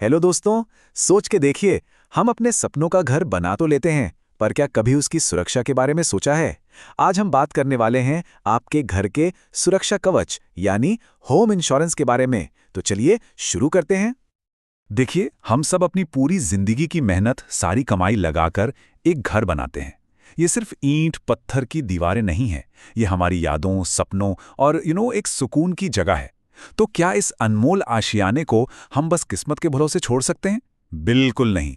Hello दोस्तों। सोच के देखिए, हम अपने सपनों का घर बना तो लेते हैं, पर क्या कभी उसकी सुरक्षा के बारे में सोचा है? आज हम बात करने वाले हैं आपके घर के सुरक्षा कवच यानी होम इंश्योरेंस के बारे में। तो चलिए शुरू करते हैं। देखिए, हम सब अपनी पूरी जिंदगी की मेहनत, सारी कमाई लगाकर एक घर बनाते हैं। ये सिर्फ ईंट पत्थर की दीवारें नहीं हैं। ये हमारी यादों, सपनों और एक सुकून की जगह है। तो क्या इस अनमोल आशियाने को हम बस किस्मत के भरोसे छोड़ सकते हैं? बिल्कुल नहीं।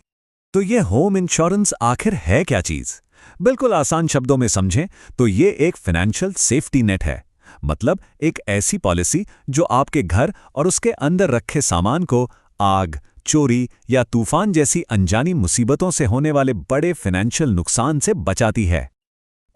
तो ये होम इंश्योरेंस आखिर है क्या चीज? बिल्कुल आसान शब्दों में समझें तो ये एक फाइनेंशियल सेफ्टी नेट है। मतलब एक ऐसी पॉलिसी जो आपके घर और उसके अंदर रखे सामान को आग, चोरी या तूफान जैसी अनजानी मुसीबतों से होने वाले बड़े फाइनेंशियल नुकसान से बचाती है।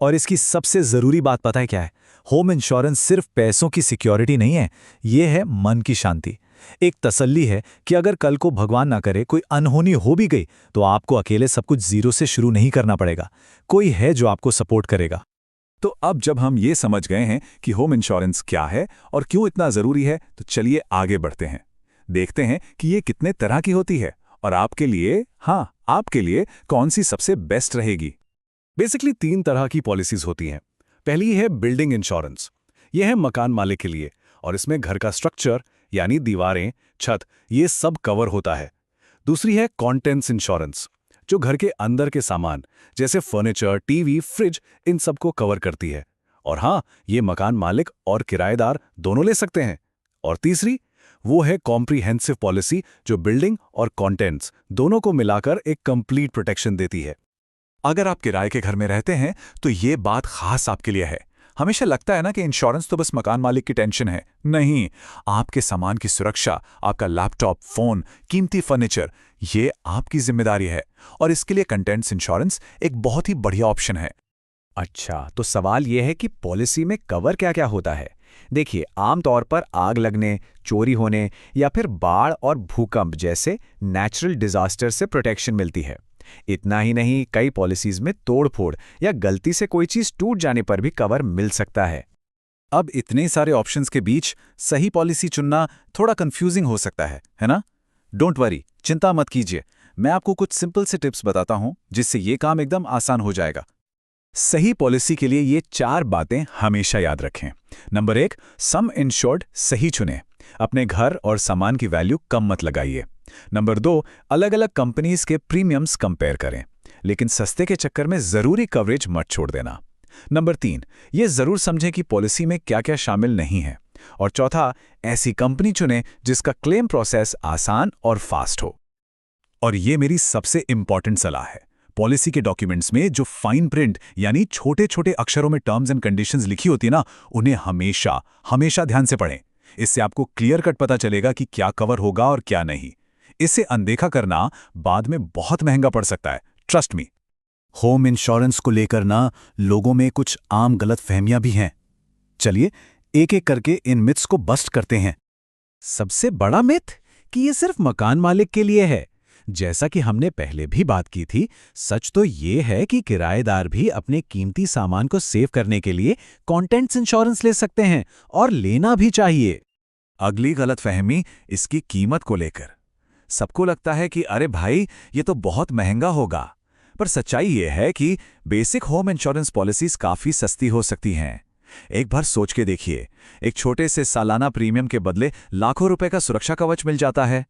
और इसकी सबसे जरूरी बात पता है क्या है? होम इंश्योरेंस सिर्फ पैसों की सिक्योरिटी नहीं है, ये है मन की शांति। एक तसल्ली है कि अगर कल को भगवान ना करे कोई अनहोनी हो भी गई तो आपको अकेले सब कुछ जीरो से शुरू नहीं करना पड़ेगा। कोई है जो आपको सपोर्ट करेगा। तो अब जब हम ये समझ गए हैं कि होम इंश्योरेंस क्या है और क्यों इतना जरूरी है, तो चलिए आगे बढ़ते हैं। देखते हैं कि ये कितने तरह की होती है और आपके लिए, आपके लिए कौन सी सबसे बेस्ट रहेगी। बेसिकली 3 तरह की पॉलिसीज होती हैं। पहली है बिल्डिंग इंश्योरेंस। यह है मकान मालिक के लिए और इसमें घर का स्ट्रक्चर यानी दीवारें, छत, ये सब कवर होता है। दूसरी है कंटेंट्स इंश्योरेंस, जो घर के अंदर के सामान जैसे फर्नीचर, टीवी, फ्रिज, इन सब को कवर करती है। और ये मकान मालिक और किराएदार दोनों ले सकते हैं। और तीसरी वो है कॉम्प्रिहेंसिव पॉलिसी, जो बिल्डिंग और कंटेंट्स दोनों को मिलाकर एक कंप्लीट प्रोटेक्शन देती है। अगर आप किराए के घर में रहते हैं तो ये बात खास आपके लिए है। हमेशा लगता है ना कि इंश्योरेंस तो बस मकान मालिक की टेंशन है। नहीं, आपके सामान की सुरक्षा, आपका लैपटॉप, फोन, कीमती फर्नीचर, ये आपकी जिम्मेदारी है। और इसके लिए कंटेंट्स इंश्योरेंस एक बहुत ही बढ़िया ऑप्शन है। अच्छा, तो सवाल यह है कि पॉलिसी में कवर क्या क्या होता है? देखिए, आमतौर पर आग लगने, चोरी होने या फिर बाढ़ और भूकंप जैसे नेचुरल डिजास्टर से प्रोटेक्शन मिलती है। इतना ही नहीं, कई पॉलिसीज में तोड़फोड़ या गलती से कोई चीज टूट जाने पर भी कवर मिल सकता है। अब इतने सारे ऑप्शंस के बीच सही पॉलिसी चुनना थोड़ा कंफ्यूजिंग हो सकता है ना? डोंट वरी, चिंता मत कीजिए। मैं आपको कुछ सिंपल से टिप्स बताता हूं जिससे ये काम एकदम आसान हो जाएगा। सही पॉलिसी के लिए ये 4 बातें हमेशा याद रखें। नंबर 1, सम इंश्योर्ड सही चुनें। अपने घर और सामान की वैल्यू कम मत लगाइए। नंबर 2, अलग अलग कंपनीज के प्रीमियम्स कंपेयर करें, लेकिन सस्ते के चक्कर में जरूरी कवरेज मत छोड़ देना। नंबर 3, ये जरूर समझें कि पॉलिसी में क्या क्या शामिल नहीं है। और चौथा, ऐसी कंपनी चुनें जिसका क्लेम प्रोसेस आसान और फास्ट हो। और ये मेरी सबसे इंपॉर्टेंट सलाह है, पॉलिसी के डॉक्यूमेंट्स में जो फाइन प्रिंट यानी छोटे छोटे अक्षरों में टर्म्स एंड कंडीशंस लिखी होती है ना, उन्हें हमेशा हमेशा ध्यान से पढ़ें। इससे आपको क्लियर कट पता चलेगा कि क्या कवर होगा और क्या नहीं। इसे अनदेखा करना बाद में बहुत महंगा पड़ सकता है, ट्रस्ट मी। होम इंश्योरेंस को लेकर ना लोगों में कुछ आम गलतफहमियां भी हैं। चलिए एक एक करके इन मिथ्स को बस्ट करते हैं। सबसे बड़ा मिथ कि ये सिर्फ मकान मालिक के लिए है। जैसा कि हमने पहले भी बात की थी, सच तो ये है कि किराएदार भी अपने कीमती सामान को सेव करने के लिए कंटेंट्स इंश्योरेंस ले सकते हैं और लेना भी चाहिए। अगली गलतफहमी इसकी कीमत को लेकर। सबको लगता है कि अरे भाई, ये तो बहुत महंगा होगा। पर सच्चाई ये है कि बेसिक होम इंश्योरेंस पॉलिसीज काफी सस्ती हो सकती हैं। एक बार सोच के देखिए, एक छोटे से सालाना प्रीमियम के बदले लाखों रुपए का सुरक्षा कवच मिल जाता है।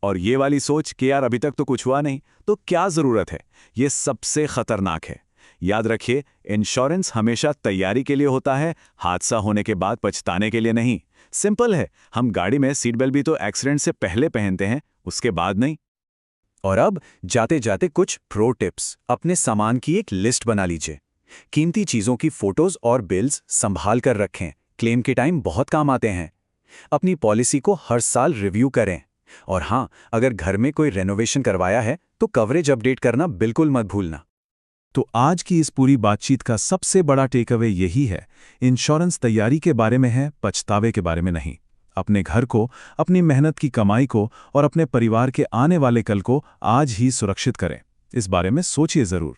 और ये वाली सोच कि यार अभी तक तो कुछ हुआ नहीं, तो क्या जरूरत है, ये सबसे खतरनाक है। याद रखिए, इंश्योरेंस हमेशा तैयारी के लिए होता है, हादसा होने के बाद पछताने के लिए नहीं। सिंपल है, हम गाड़ी में सीट बेल्ट भी तो एक्सीडेंट से पहले पहनते हैं, उसके बाद नहीं। और अब जाते जाते कुछ प्रो टिप्स। अपने सामान की एक लिस्ट बना लीजिए। कीमती चीजों की फोटोज और बिल्स संभाल कर रखें, क्लेम के टाइम बहुत काम आते हैं। अपनी पॉलिसी को हर साल रिव्यू करें। और अगर घर में कोई रेनोवेशन करवाया है तो कवरेज अपडेट करना बिल्कुल मत भूलना। तो आज की इस पूरी बातचीत का सबसे बड़ा टेकअवे यही है, इंश्योरेंस तैयारी के बारे में है, पछतावे के बारे में नहीं। अपने घर को, अपनी मेहनत की कमाई को और अपने परिवार के आने वाले कल को आज ही सुरक्षित करें। इस बारे में सोचिए जरूर।